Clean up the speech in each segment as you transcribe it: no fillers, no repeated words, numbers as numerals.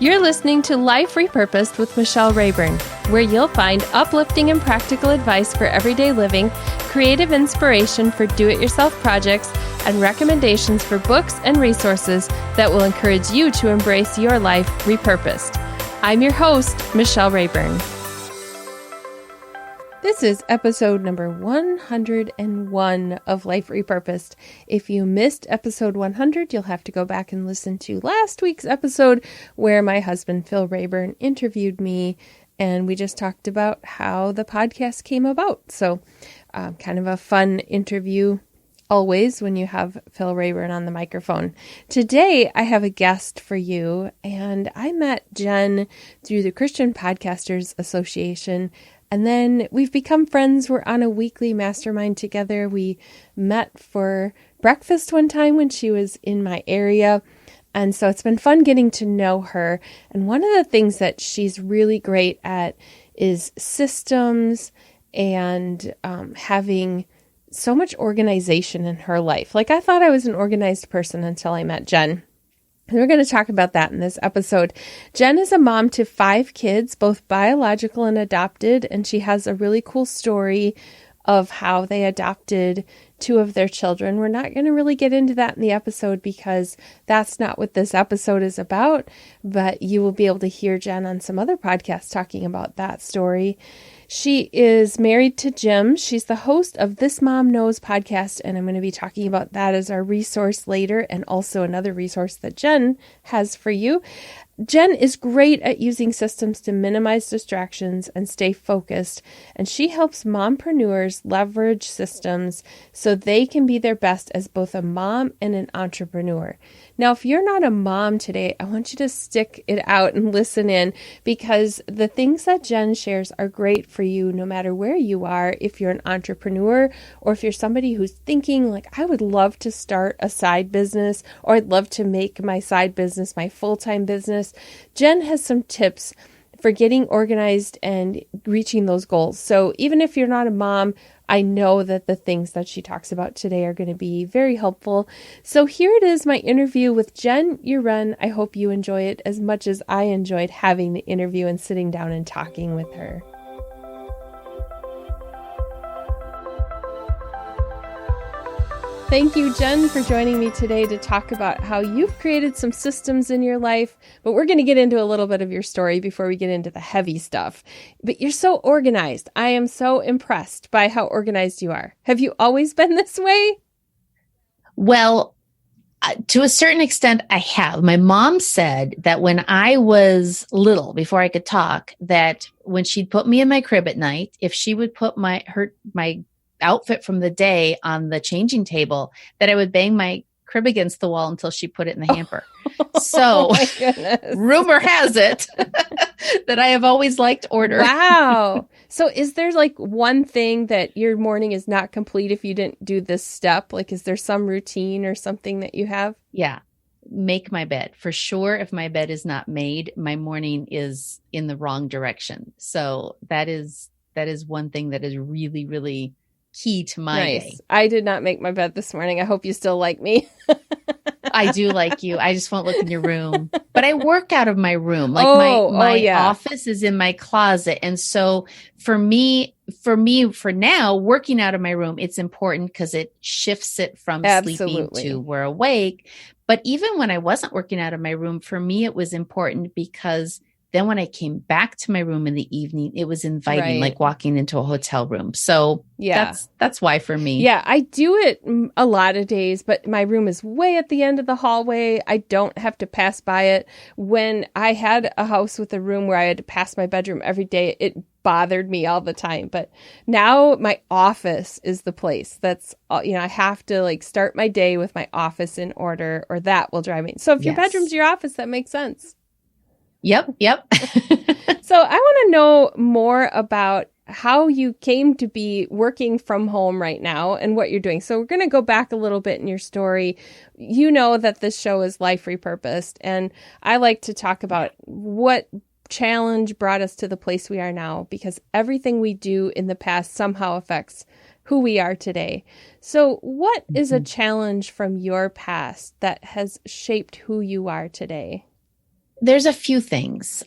You're listening to Life Repurposed with Michelle Rayburn, where you'll find uplifting and practical advice for everyday living, creative inspiration for do-it-yourself projects, and recommendations for books and resources that will encourage you to embrace your life repurposed. I'm your host, Michelle Rayburn. This is episode number 101 of Life Repurposed. If you missed episode 100, you'll have to go back and listen to last week's episode where my husband, Phil Rayburn, interviewed me, and we just talked about how the podcast came about. So kind of a fun interview always when you have Phil Rayburn on the microphone. Today, I have a guest for you, and I met Jenn through the Christian Podcasters Association. And then we've become friends. We're on a weekly mastermind together. We met for breakfast one time when she was in my area. And so it's been fun getting to know her. And one of the things that she's really great at is systems and having so much organization in her life. Like, I thought I was an organized person until I met Jenn. And we're going to talk about that in this episode. Jenn is a mom to 5 kids, both biological and adopted, and she has a really cool story of how they adopted 2 of their children. We're not going to really get into that in the episode because that's not what this episode is about, but you will be able to hear Jenn on some other podcasts talking about that story. She is married to Jim. She's the host of This Mom Knows podcast, and I'm going to be talking about that as our resource later, and also another resource that Jenn has for you. Jenn is great at using systems to minimize distractions and stay focused, and she helps mompreneurs leverage systems so they can be their best as both a mom and an entrepreneur. Now, if you're not a mom today, I want you to stick it out and listen in, because the things that Jenn shares are great for you no matter where you are. If you're an entrepreneur, or if you're somebody who's thinking like, I would love to start a side business, or I'd love to make my side business my full-time business, Jenn has some tips for getting organized and reaching those goals. So even if you're not a mom, I know that the things that she talks about today are going to be very helpful. So here it is, my interview with Jenn Uren. I hope you enjoy it as much as I enjoyed having the interview and sitting down and talking with her. Thank you, Jenn, for joining me today to talk about how you've created some systems in your life, but we're going to get into a little bit of your story before we get into the heavy stuff. But you're so organized. I am so impressed by how organized you are. Have you always been this way? Well, to a certain extent, I have. My mom said that when I was little, before I could talk, that when she'd put me in my crib at night, if she would put my outfit from the day on the changing table, that I would bang my crib against the wall until she put it in the hamper. So rumor has it that I have always liked order. Wow. So is there like one thing that your morning is not complete if you didn't do this step? Like, is there some routine or something that you have? Yeah. Make my bed. For sure, if my bed is not made, my morning is in the wrong direction. So that is one thing that is really, really key to my day. I did not make my bed this morning. I hope you still like me. I do like you. I just won't look in your room. But I work out of my room. Like my office is in my closet. And so for now, working out of my room, it's important because it shifts it from sleeping to we're awake. But even when I wasn't working out of my room, for me, it was important because then when I came back to my room in the evening, it was inviting, like walking into a hotel room. So that's why for me. Yeah, I do it a lot of days, but my room is way at the end of the hallway. I don't have to pass by it. When I had a house with a room where I had to pass my bedroom every day, it bothered me all the time. But now my office is the place that's, I have to like start my day with my office in order, or that will drive me. So if your bedroom's your office, that makes sense. Yep. So I want to know more about how you came to be working from home right now and what you're doing. So we're going to go back a little bit in your story. You know that this show is Life Repurposed, and I like to talk about what challenge brought us to the place we are now, because everything we do in the past somehow affects who we are today. So what is a challenge from your past that has shaped who you are today? there's a few things.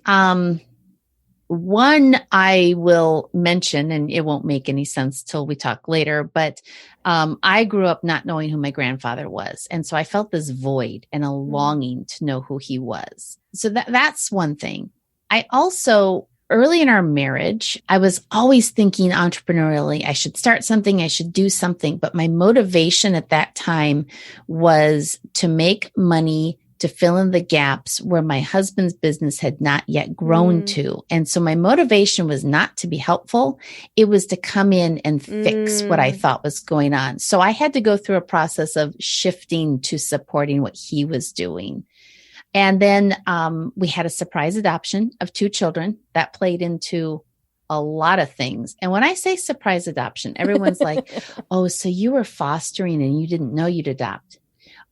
One I will mention, and it won't make any sense till we talk later, but I grew up not knowing who my grandfather was. And so I felt this void and a longing to know who he was. So that's one thing. I also, early in our marriage, I was always thinking entrepreneurially, I should start something, I should do something. But my motivation at that time was to make money to fill in the gaps where my husband's business had not yet grown to. And so my motivation was not to be helpful. It was to come in and fix what I thought was going on. So I had to go through a process of shifting to supporting what he was doing. And then we had a surprise adoption of 2 children that played into a lot of things. And when I say surprise adoption, everyone's like, oh, so you were fostering and you didn't know you'd adopt.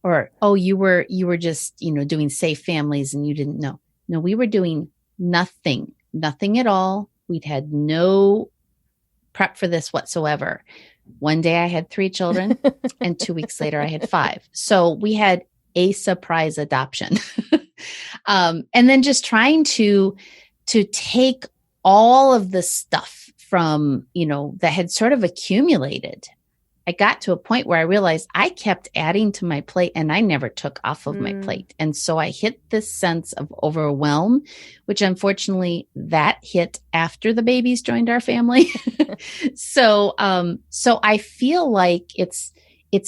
Or, oh, you were just, doing safe families and you didn't know. No, we were doing nothing at all. We'd had no prep for this whatsoever. One day I had 3 children and 2 weeks later I had 5. So we had a surprise adoption. And then just trying to take all of the stuff from, that had sort of accumulated. I got to a point where I realized I kept adding to my plate and I never took off of my plate. And so I hit this sense of overwhelm, which unfortunately that hit after the babies joined our family. So I feel like it's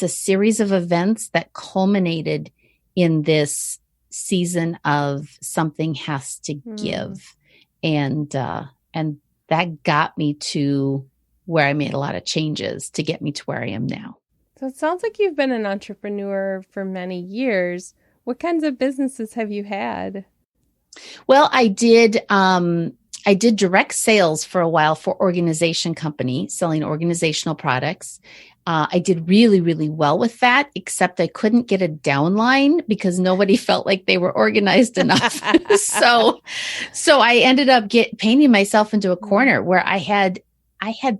a series of events that culminated in this season of something has to give. And that got me to where I made a lot of changes to get me to where I am now. So it sounds like you've been an entrepreneur for many years. What kinds of businesses have you had? Well, I did direct sales for a while for organization company, selling organizational products. I did really, really well with that, except I couldn't get a downline because nobody felt like they were organized enough. So I ended up painting myself into a corner where I had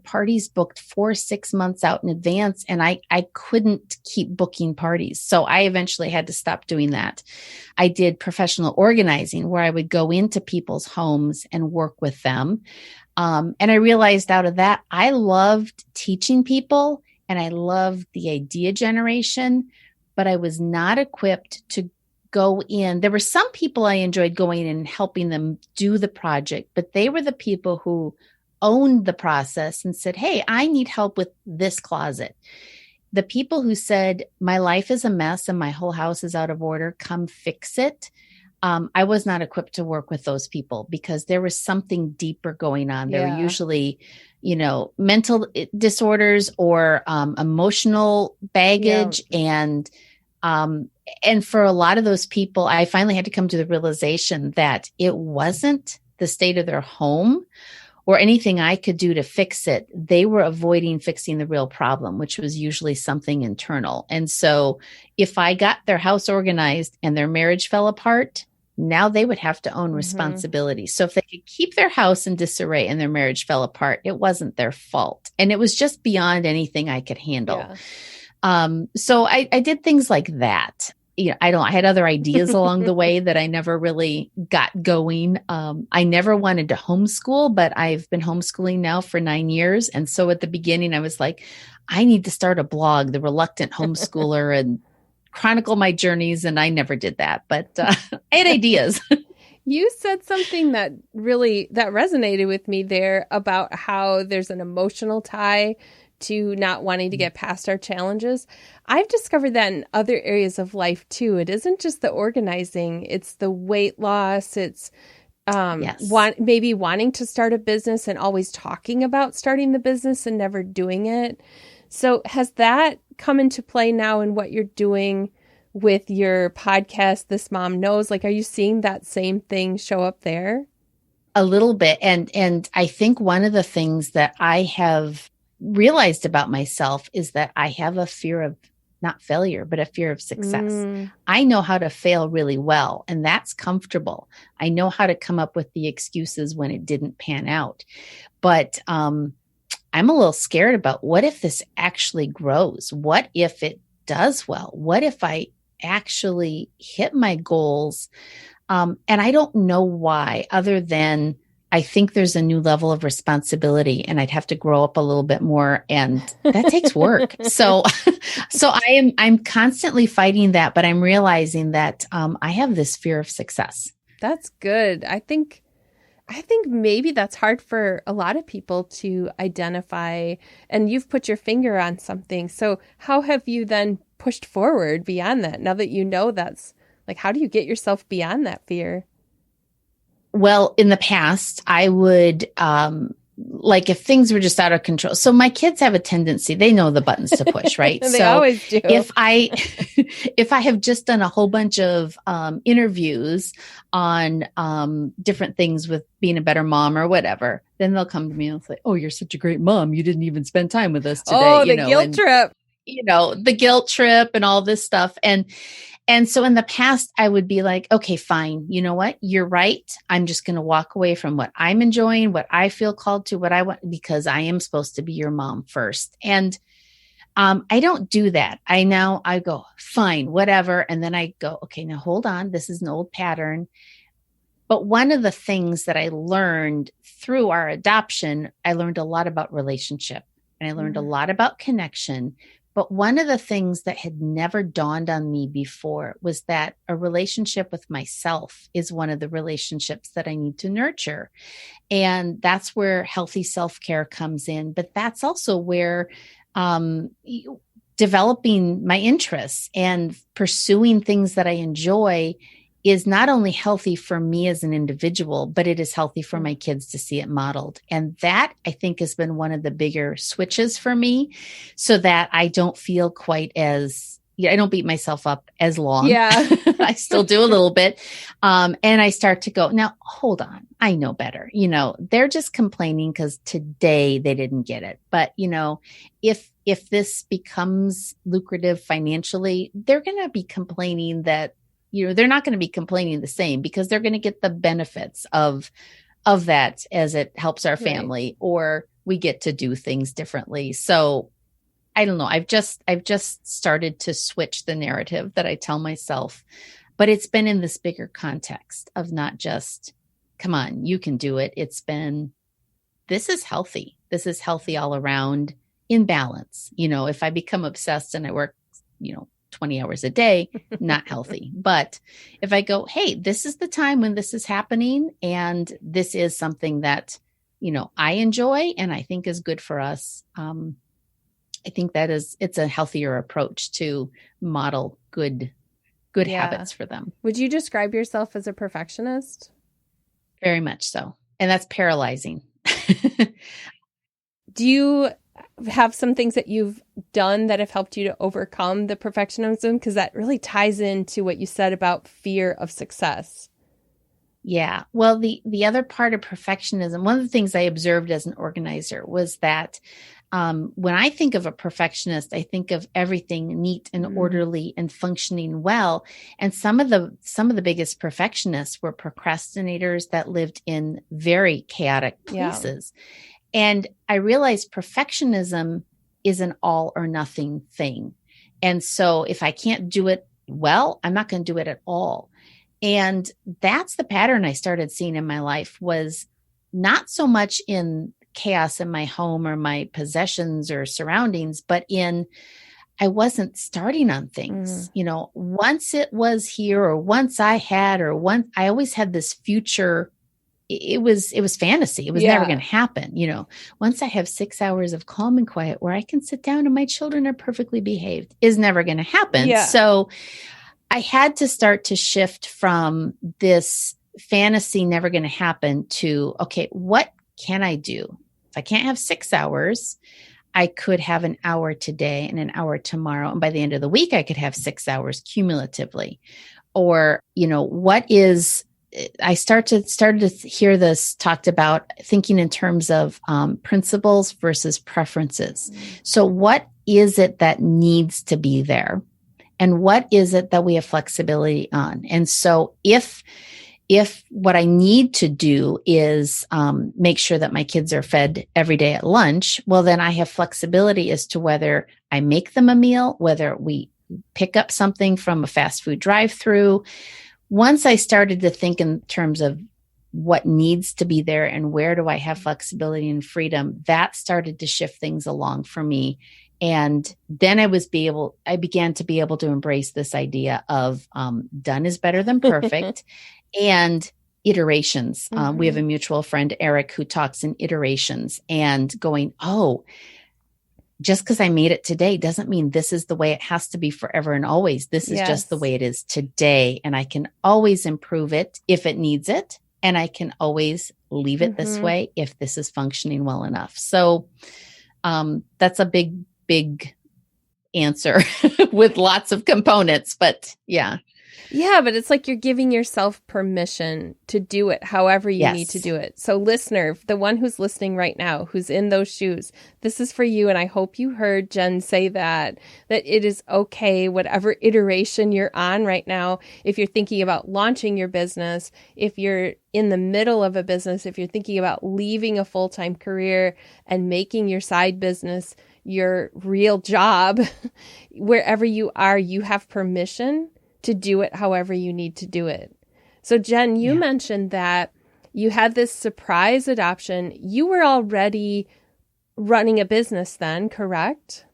parties booked 4-6 months out in advance, and I couldn't keep booking parties. So I eventually had to stop doing that. I did professional organizing where I would go into people's homes and work with them. And I realized out of that, I loved teaching people and I loved the idea generation, but I was not equipped to go in. There were some people I enjoyed going in and helping them do the project, but they were the people who owned the process and said, hey, I need help with this closet. The people who said, my life is a mess and my whole house is out of order, come fix it. I was not equipped to work with those people because there was something deeper going on. There were usually, mental disorders or emotional baggage. And for a lot of those people, I finally had to come to the realization that it wasn't the state of their home or anything I could do to fix it. They were avoiding fixing the real problem, which was usually something internal. And so if I got their house organized and their marriage fell apart, now they would have to own responsibility. So if they could keep their house in disarray and their marriage fell apart, it wasn't their fault. And it was just beyond anything I could handle. Yeah. So I did things like that. I had other ideas along the way that I never really got going. I never wanted to homeschool, but I've been homeschooling now for 9 years. And so at the beginning, I was like, I need to start a blog, The Reluctant Homeschooler, and chronicle my journeys. And I never did that, but I had ideas. You said something that resonated with me there about how there's an emotional tie to not wanting to get past our challenges. I've discovered that in other areas of life too. It isn't just the organizing, it's the weight loss. It's maybe wanting to start a business and always talking about starting the business and never doing it. So has that come into play now in what you're doing with your podcast, This Mom Knows? Like, are you seeing that same thing show up there? A little bit. And I think one of the things that I have realized about myself is that I have a fear of not failure, but a fear of success. I know how to fail really well, and that's comfortable. I know how to come up with the excuses when it didn't pan out. But I'm a little scared about what if this actually grows? What if it does well? What if I actually hit my goals? And I don't know why, other than I think there's a new level of responsibility and I'd have to grow up a little bit more, and that takes work. So I'm constantly fighting that, but I'm realizing that I have this fear of success. That's good. I think maybe that's hard for a lot of people to identify, and you've put your finger on something. So how have you then pushed forward beyond that? Now that you know that's like, how do you get yourself beyond that fear? Well, in the past, I would, like if things were just out of control. So my kids have a tendency, they know the buttons to push, right? They always do. If I have just done a whole bunch of interviews on different things with being a better mom or whatever, then they'll come to me and say, "Oh, you're such a great mom. You didn't even spend time with us today." Oh, the guilt trip. The guilt trip and all this stuff. And so in the past, I would be like, okay, fine. You know what? You're right. I'm just going to walk away from what I'm enjoying, what I feel called to, what I want, because I am supposed to be your mom first. And I don't do that. I go, fine, whatever. And then I go, okay, now hold on. This is an old pattern. But one of the things that I learned through our adoption, I learned a lot about relationship, and I learned a lot about connection. But one of the things that had never dawned on me before was that a relationship with myself is one of the relationships that I need to nurture. And that's where healthy self-care comes in. But that's also where developing my interests and pursuing things that I enjoy is not only healthy for me as an individual, but it is healthy for my kids to see it modeled. And that, I think, has been one of the bigger switches for me, so that I don't feel quite as, I don't beat myself up as long. Yeah. I still do a little bit. And I start to go, now, hold on. I know better. They're just complaining because today they didn't get it. But, if this becomes lucrative financially, they're going to be complaining that, they're not going to be complaining the same, because they're going to get the benefits of that as it helps our family, right, or we get to do things differently. So I don't know. I've just started to switch the narrative that I tell myself, but it's been in this bigger context of not just, come on, you can do it. It's been, this is healthy. This is healthy all around, in balance. If I become obsessed and I work, 20 hours a day, not healthy. But if I go, hey, this is the time when this is happening, and this is something that, I enjoy and I think is good for us. I think it's a healthier approach to model good habits for them. Would you describe yourself as a perfectionist? Very much so. And that's paralyzing. Do you have some things that you've done that have helped you to overcome the perfectionism? Because that really ties into what you said about fear of success. Yeah. Well, the other part of perfectionism, one of the things I observed as an organizer was that when I think of a perfectionist, I think of everything neat and orderly and functioning well. And some of the biggest perfectionists were procrastinators that lived in very chaotic places. Yeah. And I realized perfectionism is an all or nothing thing. And so if I can't do it well, I'm not going to do it at all. And that's the pattern I started seeing in my life, was not so much in chaos in my home or my possessions or surroundings, but in, I wasn't starting on things. Once it was here, or once I had, or once I always had this future. It was fantasy. It was never going to happen. Once I have 6 hours of calm and quiet where I can sit down and my children are perfectly behaved, is never going to happen. Yeah. So I had to start to shift from this fantasy never going to happen to, okay, what can I do? If I can't have 6 hours, I could have an hour today and an hour tomorrow. And by the end of the week, I could have 6 hours cumulatively. Or, I started to hear this talked about thinking in terms of principles versus preferences. So what is it that needs to be there? And what is it that we have flexibility on? And so if what I need to do is make sure that my kids are fed every day at lunch, well, then I have flexibility as to whether I make them a meal, whether we pick up something from a fast food drive-through, once I started to think in terms of what needs to be there and where do I have flexibility and freedom, that started to shift things along for me. And then I began to be able to embrace this idea of done is better than perfect and iterations. We have a mutual friend, Eric, who talks in iterations and going, oh, just because I made it today doesn't mean this is the way it has to be forever and always. This is just the way it is today. And I can always improve it if it needs it. And I can always leave it this way if this is functioning well enough. So that's a big answer with lots of components, but yeah. Yeah, but it's like you're giving yourself permission to do it however you need to do it. So listener, the one who's listening right now, who's in those shoes, this is for you. And I hope you heard Jenn say that it is okay, whatever iteration you're on right now. If you're thinking about launching your business, if you're in the middle of a business, if you're thinking about leaving a full-time career and making your side business your real job, wherever you are, you have permission to do it however you need to do it. So Jenn, you mentioned that you had this surprise adoption. You were already running a business then, correct?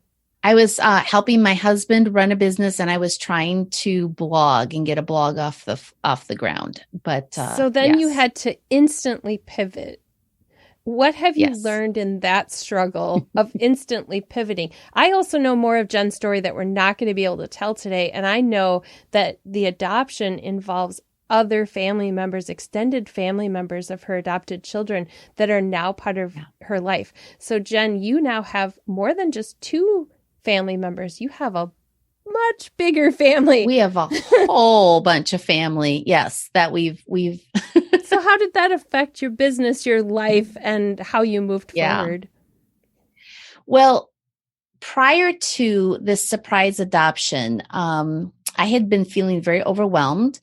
I was helping my husband run a business, and I was trying to blog and get a blog off the ground. But so then you had to instantly pivot. What have you learned in that struggle of instantly pivoting? I also know more of Jenn's story that we're not going to be able to tell today. And I know that the adoption involves other family members, extended family members of her adopted children that are now part of her life. So Jenn, you now have more than just 2 family members. You have a much bigger family. We have a whole bunch of family. Yes, that we've So how did that affect your business, your life, and how you moved forward? Well, prior to this surprise adoption, I had been feeling very overwhelmed.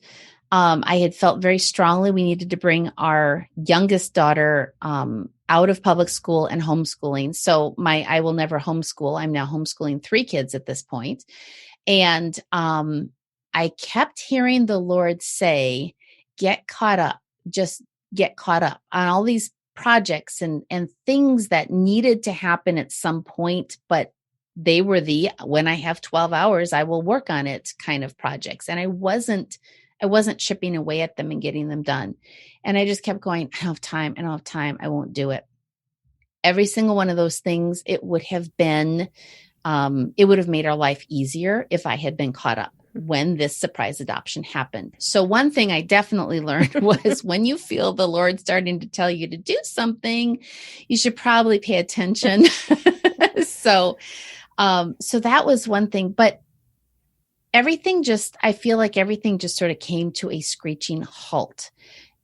I had felt very strongly we needed to bring our youngest daughter out of public school and homeschooling. So I will never homeschool. I'm now homeschooling 3 kids at this point. And I kept hearing the Lord say, get caught up, just get caught up on all these projects and things that needed to happen at some point, but they were when I have 12 hours, I will work on it kind of projects. And I wasn't chipping away at them and getting them done. And I just kept going, I don't have time. I won't do it. Every single one of those things, it would have made our life easier if I had been caught up when this surprise adoption happened. So one thing I definitely learned was when you feel the Lord starting to tell you to do something, you should probably pay attention. So that was one thing, but I feel like everything just sort of came to a screeching halt.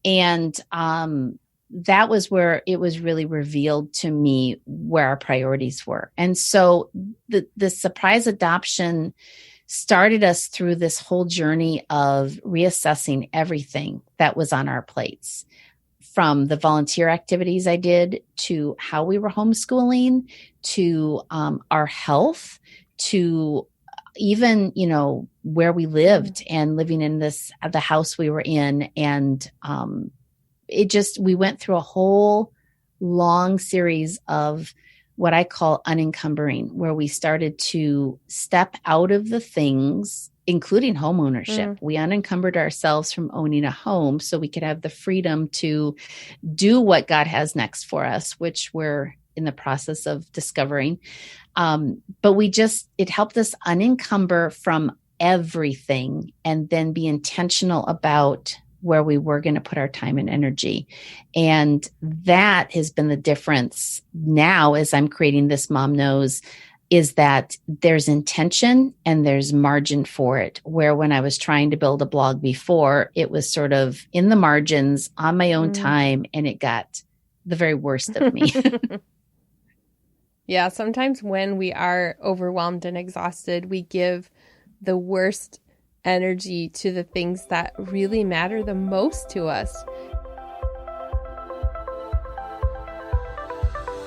And that was where it was really revealed to me where our priorities were. And so the surprise adoption started us through this whole journey of reassessing everything that was on our plates, from the volunteer activities I did to how we were homeschooling, to our health, to even, where we lived and living in the house we were in. And we went through a whole long series of what I call unencumbering, where we started to step out of the things, including home ownership. We unencumbered ourselves from owning a home so we could have the freedom to do what God has next for us, which we're in the process of discovering. But it helped us unencumber from everything and then be intentional about where we were going to put our time and energy. And that has been the difference now as I'm creating This Mom Knows, is that there's intention and there's margin for it. Where when I was trying to build a blog before, it was sort of in the margins on my own time, and it got the very worst of me. Yeah, sometimes when we are overwhelmed and exhausted, we give the worst energy to the things that really matter the most to us.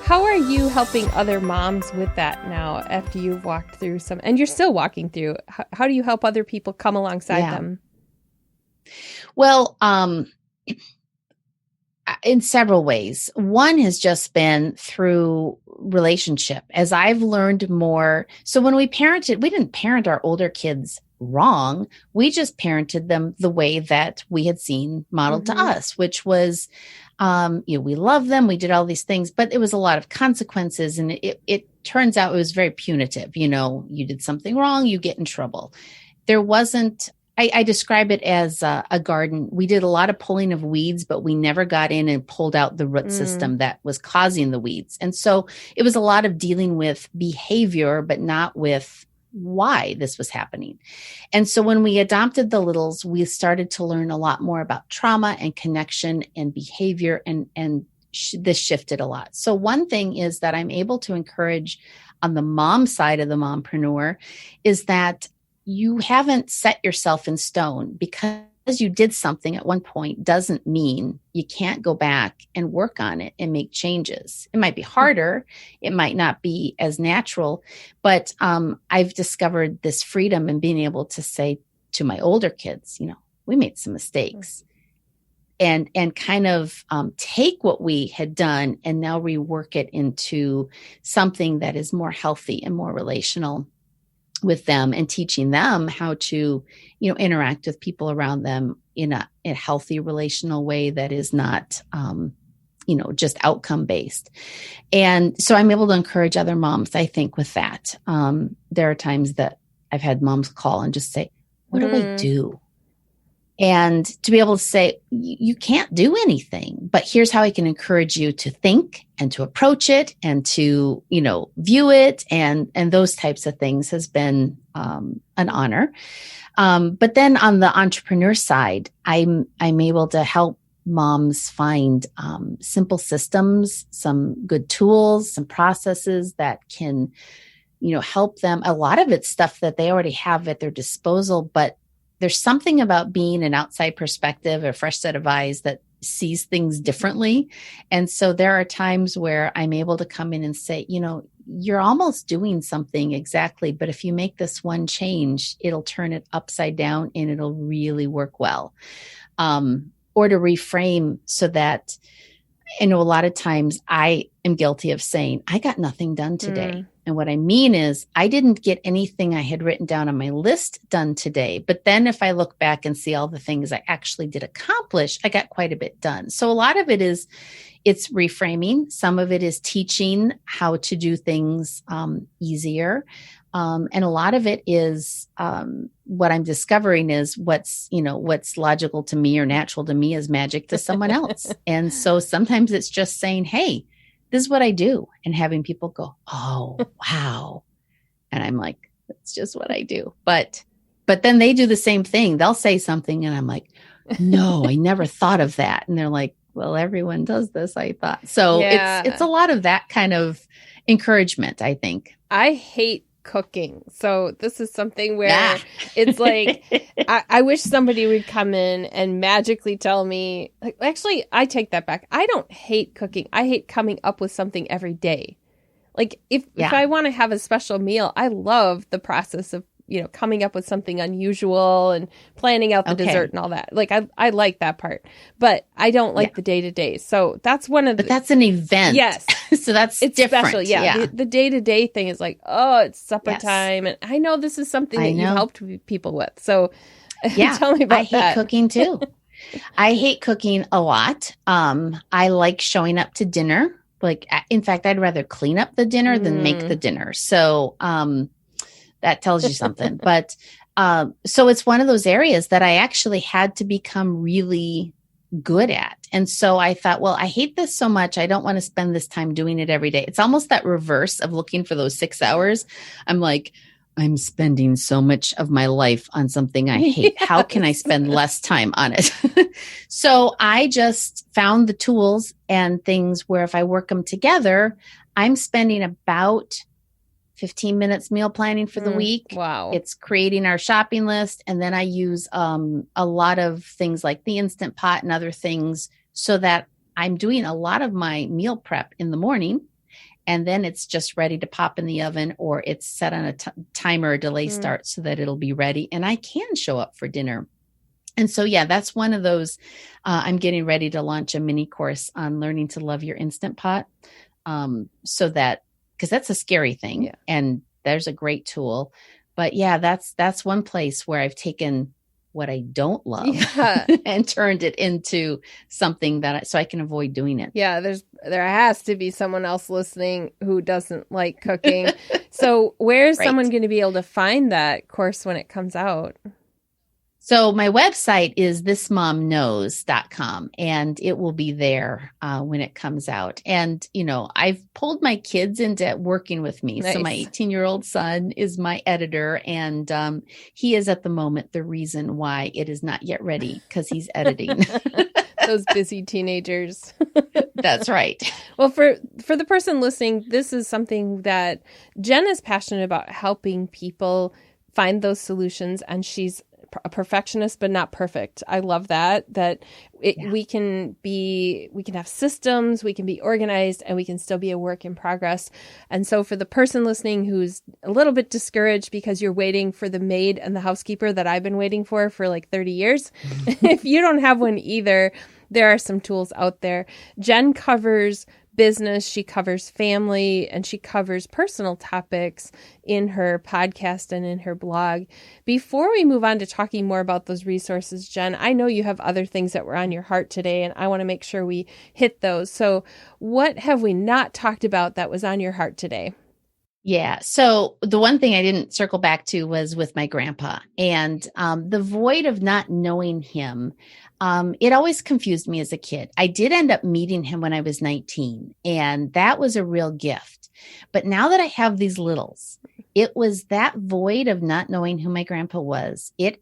How are you helping other moms with that now after you've walked through and you're still walking through? How do you help other people come alongside them? Well, in several ways. One has just been through relationship. As I've learned more. So when we parented, we didn't parent our older kids wrong. We just parented them the way that we had seen modeled to us, which was, we love them. We did all these things, but it was a lot of consequences. And it turns out it was very punitive. You did something wrong, you get in trouble. There wasn't, I describe it as a garden. We did a lot of pulling of weeds, but we never got in and pulled out the root system that was causing the weeds. And so it was a lot of dealing with behavior, but not with why this was happening. And so when we adopted the littles, we started to learn a lot more about trauma and connection and behavior, and this shifted a lot. So one thing is that I'm able to encourage on the mom side of the mompreneur is that you haven't set yourself in stone. Because you did something at one point doesn't mean you can't go back and work on it and make changes. It might be harder. It might not be as natural, but I've discovered this freedom in being able to say to my older kids, we made some mistakes, and kind of take what we had done and now rework it into something that is more healthy and more relational with them, and teaching them how to, interact with people around them in a healthy relational way that is not, just outcome based. And so I'm able to encourage other moms, I think, with that. There are times that I've had moms call and just say, what do I do? And to be able to say, you can't do anything, but here's how I can encourage you to think and to approach it and to, view it. And those types of things has been an honor. But then on the entrepreneur side, I'm able to help moms find simple systems, some good tools, some processes that can, help them. A lot of it's stuff that they already have at their disposal, but there's something about being an outside perspective, a fresh set of eyes that sees things differently. And so there are times where I'm able to come in and say, you're almost doing something exactly, but if you make this one change, it'll turn it upside down and it'll really work well. Or to reframe so that, a lot of times I am guilty of saying, I got nothing done today. And what I mean is I didn't get anything I had written down on my list done today. But then if I look back and see all the things I actually did accomplish, I got quite a bit done. So a lot of it is, it's reframing. Some of it is teaching how to do things easier. And a lot of it is what I'm discovering is what's logical to me or natural to me is magic to someone else. And so sometimes it's just saying, hey, this is what I do. And having people go, oh, wow. And I'm like, that's just what I do. But then they do the same thing. They'll say something and I'm like, no, I never thought of that. And they're like, well, everyone does this, I thought. So it's a lot of that kind of encouragement, I think. I hate cooking. So this is something where it's like, I wish somebody would come in and magically tell me, actually, I take that back. I don't hate cooking. I hate coming up with something every day. Like if I want to have a special meal, I love the process of, coming up with something unusual and planning out the dessert and all that. Like I like that part, but I don't like the day-to-day. So that's one of the... But that's an event. Yes. So it's different. Special. Yeah. The day-to-day thing is like, oh, it's supper time. And I know this is something that you've helped people with. So tell me about that. I hate cooking too. I hate cooking a lot. I like showing up to dinner. Like, in fact, I'd rather clean up the dinner than make the dinner. So, that tells you something. But so it's one of those areas that I actually had to become really good at. And so I thought, well, I hate this so much. I don't want to spend this time doing it every day. It's almost that reverse of looking for those 6 hours. I'm like, I'm spending so much of my life on something I hate. How can I spend less time on it? So I just found the tools and things where if I work them together, I'm spending about 15 minutes meal planning for the week. Wow. It's creating our shopping list. And then I use a lot of things like the Instant Pot and other things so that I'm doing a lot of my meal prep in the morning. And then it's just ready to pop in the oven or it's set on a timer or delay start so that it'll be ready. And I can show up for dinner And so, yeah, that's one of those. I'm getting ready to launch a mini course on learning to love your Instant Pot. So that, because that's a scary thing. Yeah. And there's a great tool. But yeah, that's one place where I've taken what I don't love and turned it into something that so I can avoid doing it. Yeah, there has to be someone else listening who doesn't like cooking. So where's someone going to be able to find that course when it comes out? So my website is thismomknows.com, and it will be there when it comes out. And, I've pulled my kids into working with me. Nice. So my 18-year-old son is my editor, and he is at the moment the reason why it is not yet ready, because he's editing. Those busy teenagers. That's right. Well, for the person listening, this is something that Jenn is passionate about, helping people find those solutions, and she's a perfectionist, but not perfect. I love that we can have systems, we can be organized, and we can still be a work in progress. And so for the person listening who's a little bit discouraged because you're waiting for the maid and the housekeeper that I've been waiting for like 30 years, if you don't have one either, there are some tools out there. Jenn covers business, she covers family, and she covers personal topics in her podcast and in her blog. Before we move on to talking more about those resources, Jenn, I know you have other things that were on your heart today, and I want to make sure we hit those. So what have we not talked about that was on your heart today? Yeah. So the one thing I didn't circle back to was with my grandpa, and the void of not knowing him. It always confused me as a kid. I did end up meeting him when I was 19, and that was a real gift. But now that I have these littles, it was that void of not knowing who my grandpa was. It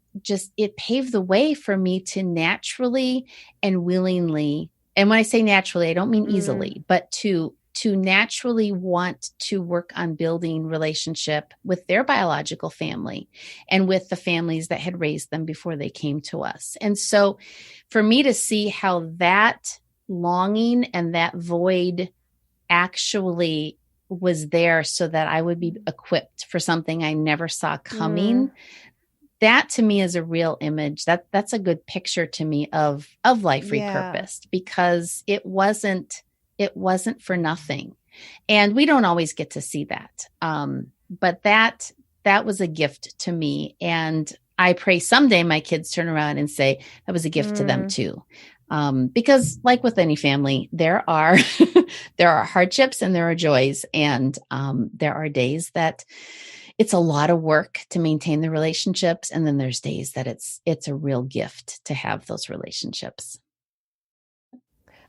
paved the way for me to naturally and willingly, and when I say naturally, I don't mean easily, but to naturally want to work on building relationship with their biological family and with the families that had raised them before they came to us. And so for me to see how that longing and that void actually was there so that I would be equipped for something I never saw coming, that to me is a real image. That's a good picture to me of life repurposed, because it wasn't for nothing. And we don't always get to see that. But that was a gift to me. And I pray someday my kids turn around and say that was a gift to them too. Because like with any family, there are hardships and there are joys. And there are days that it's a lot of work to maintain the relationships. And then there's days that it's a real gift to have those relationships.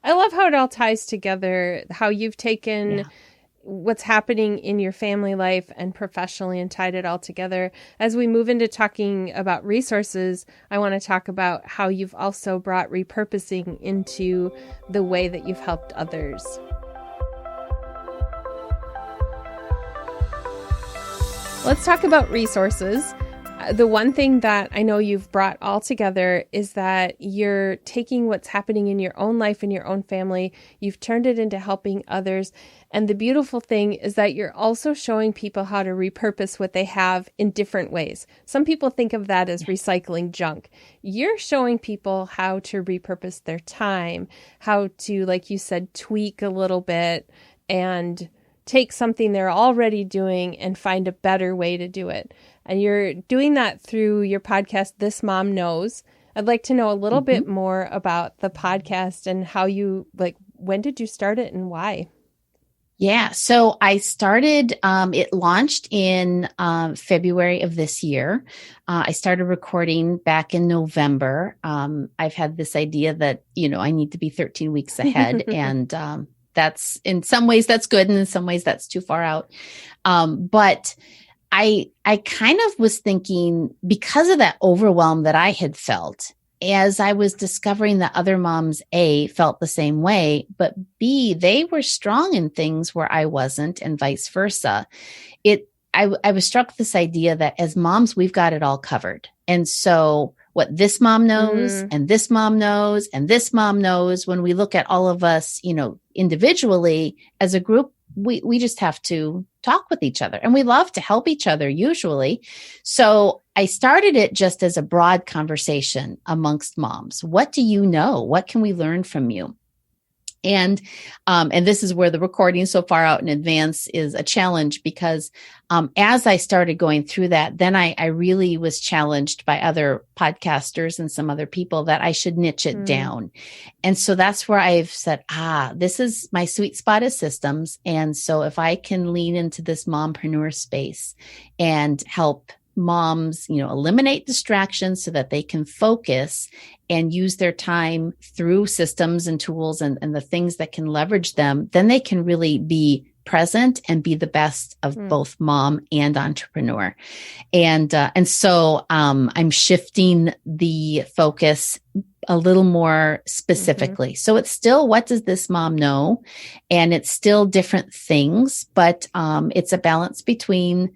I love how it all ties together, how you've taken what's happening in your family life and professionally and tied it all together. As we move into talking about resources, I want to talk about how you've also brought repurposing into the way that you've helped others. Let's talk about resources. The one thing that I know you've brought all together is that you're taking what's happening in your own life and your own family, you've turned it into helping others. And the beautiful thing is that you're also showing people how to repurpose what they have in different ways. Some people think of that as recycling junk. You're showing people how to repurpose their time, how to, like you said, tweak a little bit and take something they're already doing and find a better way to do it. And you're doing that through your podcast, This Mom Knows. I'd like to know a little bit more about the podcast and how when did you start it and why? Yeah. So I started, it launched in February of this year. I started recording back in November. I've had this idea that, I need to be 13 weeks ahead. And that's, in some ways that's good. And in some ways that's too far out. But I kind of was thinking, because of that overwhelm that I had felt, as I was discovering that other moms, A, felt the same way, but B, they were strong in things where I wasn't, and vice versa. I was struck with this idea that as moms, we've got it all covered. And so what this mom knows and this mom knows and this mom knows, when we look at all of us, individually, as a group, we just have to talk with each other, and we love to help each other usually. So I started it just as a broad conversation amongst moms. What do you know? What can we learn from you? And this is where the recording so far out in advance is a challenge, because as I started going through that, then I really was challenged by other podcasters and some other people that I should niche it down. And so that's where I've said, this is my sweet spot is systems. And so if I can lean into this mompreneur space and help moms, eliminate distractions so that they can focus and use their time through systems and tools and the things that can leverage them, then they can really be present and be the best of both mom and entrepreneur. And so I'm shifting the focus a little more specifically. So it's still, what does this mom know? And it's still different things, but it's a balance between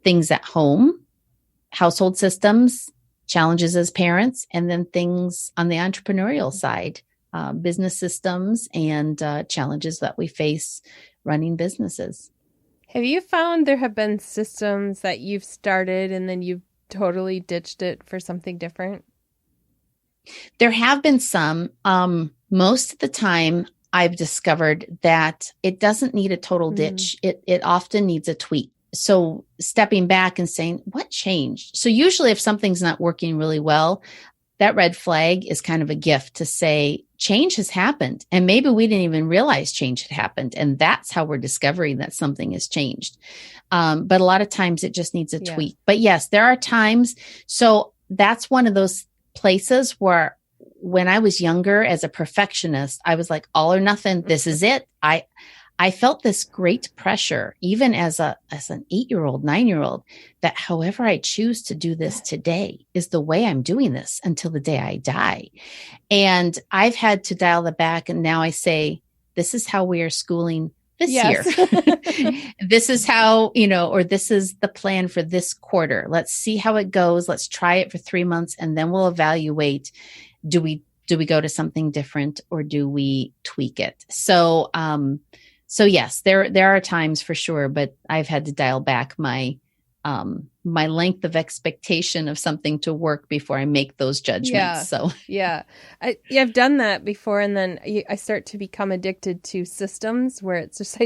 things at home, household systems, challenges as parents, and then things on the entrepreneurial side, business systems and challenges that we face running businesses. Have you found there have been systems that you've started and then you've totally ditched it for something different? There have been some. Most of the time, I've discovered that it doesn't need a total ditch. It often needs a tweak. So stepping back and saying, what changed? So usually if something's not working really well, that red flag is kind of a gift to say, change has happened. And maybe we didn't even realize change had happened. And that's how we're discovering that something has changed. But a lot of times it just needs a tweak. But yes, there are times. So that's one of those places where when I was younger as a perfectionist, I was like, all or nothing. This is it. I felt this great pressure, even as an 8-year-old, 9-year-old, that however I choose to do this today is the way I'm doing this until the day I die. And I've had to dial it back. And now I say, this is how we are schooling this year. This is how, or this is the plan for this quarter. Let's see how it goes. Let's try it for 3 months. And then we'll evaluate, do we go to something different or do we tweak it? So yes, there are times for sure, but I've had to dial back my length of expectation of something to work before I make those judgments. I've done that before, and then I start to become addicted to systems where it's just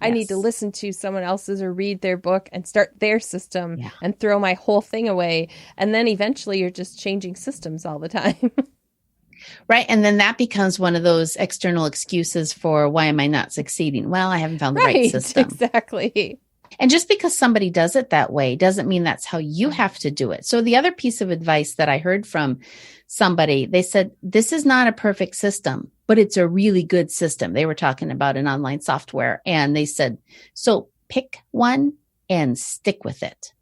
I need to listen to someone else's or read their book and start their system and throw my whole thing away, and then eventually you're just changing systems all the time. Right. And then that becomes one of those external excuses for why am I not succeeding? Well, I haven't found the right system. Exactly. And just because somebody does it that way doesn't mean that's how you have to do it. So the other piece of advice that I heard from somebody, they said, this is not a perfect system, but it's a really good system. They were talking about an online software, and they said, so pick one and stick with it.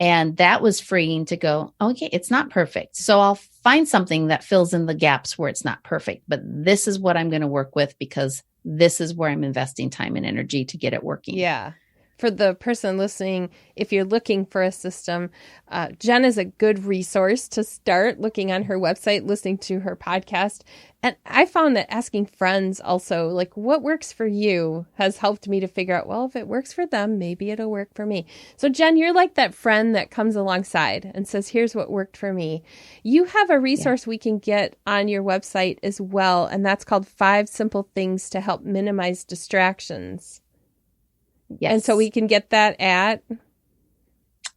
And that was freeing to go, okay, it's not perfect. So I'll find something that fills in the gaps where it's not perfect. But this is what I'm going to work with because this is where I'm investing time and energy to get it working. Yeah. For the person listening, if you're looking for a system, Jenn is a good resource to start looking on her website, listening to her podcast. And I found that asking friends also, like, what works for you has helped me to figure out, well, if it works for them, maybe it'll work for me. So Jenn, you're like that friend that comes alongside and says, here's what worked for me. You have a resource we can get on your website as well, and that's called 5 Simple Things to Help Minimize Distractions. Yes. And so we can get that at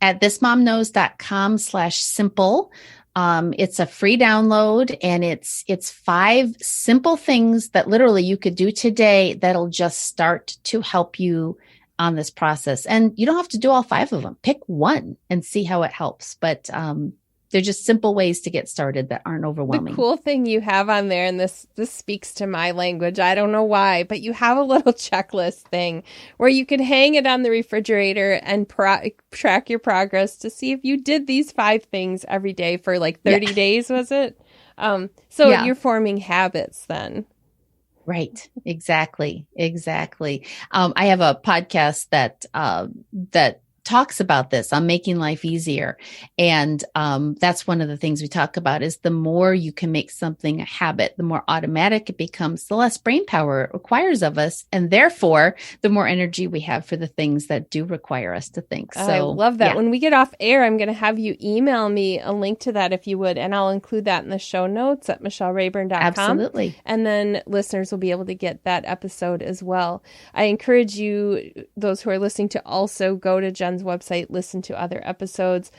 thismomknows.com/simple. It's a free download, and it's 5 simple things that literally you could do today that'll just start to help you on this process. And you don't have to do all 5 of them. Pick one and see how it helps. But they're just simple ways to get started that aren't overwhelming. The cool thing you have on there, and this speaks to my language, I don't know why, but you have a little checklist thing where you can hang it on the refrigerator and track your progress to see if you did these 5 things every day for like 30 days, was it? You're forming habits then. Right. Exactly. I have a podcast that talks about this on making life easier. And that's one of the things we talk about is the more you can make something a habit, the more automatic it becomes, the less brain power it requires of us. And therefore, the more energy we have for the things that do require us to think. So I love that. When we get off air, I'm going to have you email me a link to that if you would, and I'll include that in the show notes at michellerayburn.com. Absolutely. And then listeners will be able to get that episode as well. I encourage you, those who are listening, to also go to Jenn's website, listen to other episodes.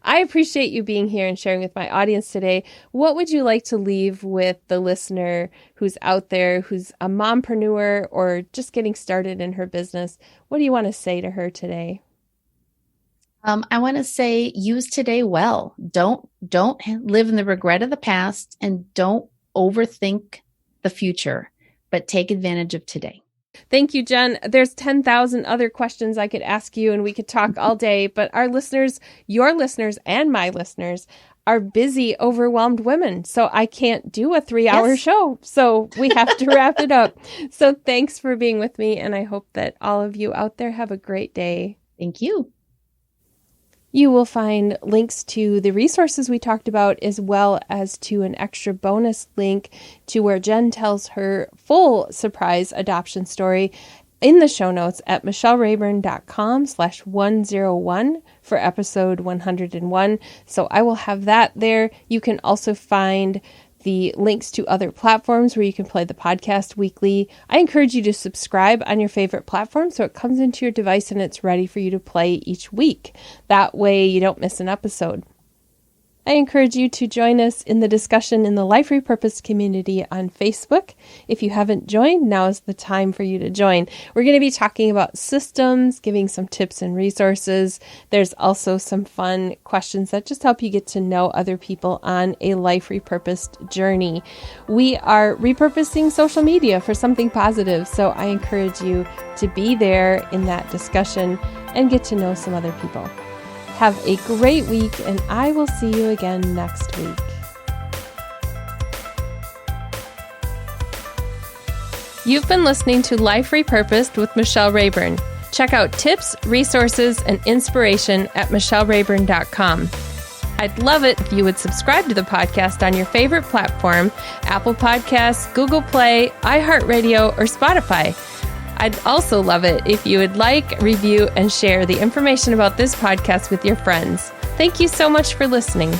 I appreciate you being here and sharing with my audience today. What would you like to leave with the listener who's out there, who's a mompreneur or just getting started in her business? What do you want to say to her today? I want to say use today well. Don't live in the regret of the past, and don't overthink the future, but take advantage of today. Thank you, Jenn. There's 10,000 other questions I could ask you, and we could talk all day, but our listeners, your listeners and my listeners, are busy, overwhelmed women. So I can't do a 3-hour show. So we have to wrap it up. So thanks for being with me, and I hope that all of you out there have a great day. Thank you. You will find links to the resources we talked about, as well as to an extra bonus link to where Jenn tells her full surprise adoption story in the show notes at michellerayburn.com/101 for episode 101. So I will have that there. You can also find the links to other platforms where you can play the podcast weekly. I encourage you to subscribe on your favorite platform so it comes into your device and it's ready for you to play each week. That way you don't miss an episode. I encourage you to join us in the discussion in the Life Repurposed community on Facebook. If you haven't joined, now is the time for you to join. We're going to be talking about systems, giving some tips and resources. There's also some fun questions that just help you get to know other people on a Life Repurposed journey. We are repurposing social media for something positive, so I encourage you to be there in that discussion and get to know some other people. Have a great week, and I will see you again next week. You've been listening to Life Repurposed with Michelle Rayburn. Check out tips, resources, and inspiration at michellerayburn.com. I'd love it if you would subscribe to the podcast on your favorite platform, Apple Podcasts, Google Play, iHeartRadio, or Spotify. I'd also love it if you would like, review, and share the information about this podcast with your friends. Thank you so much for listening.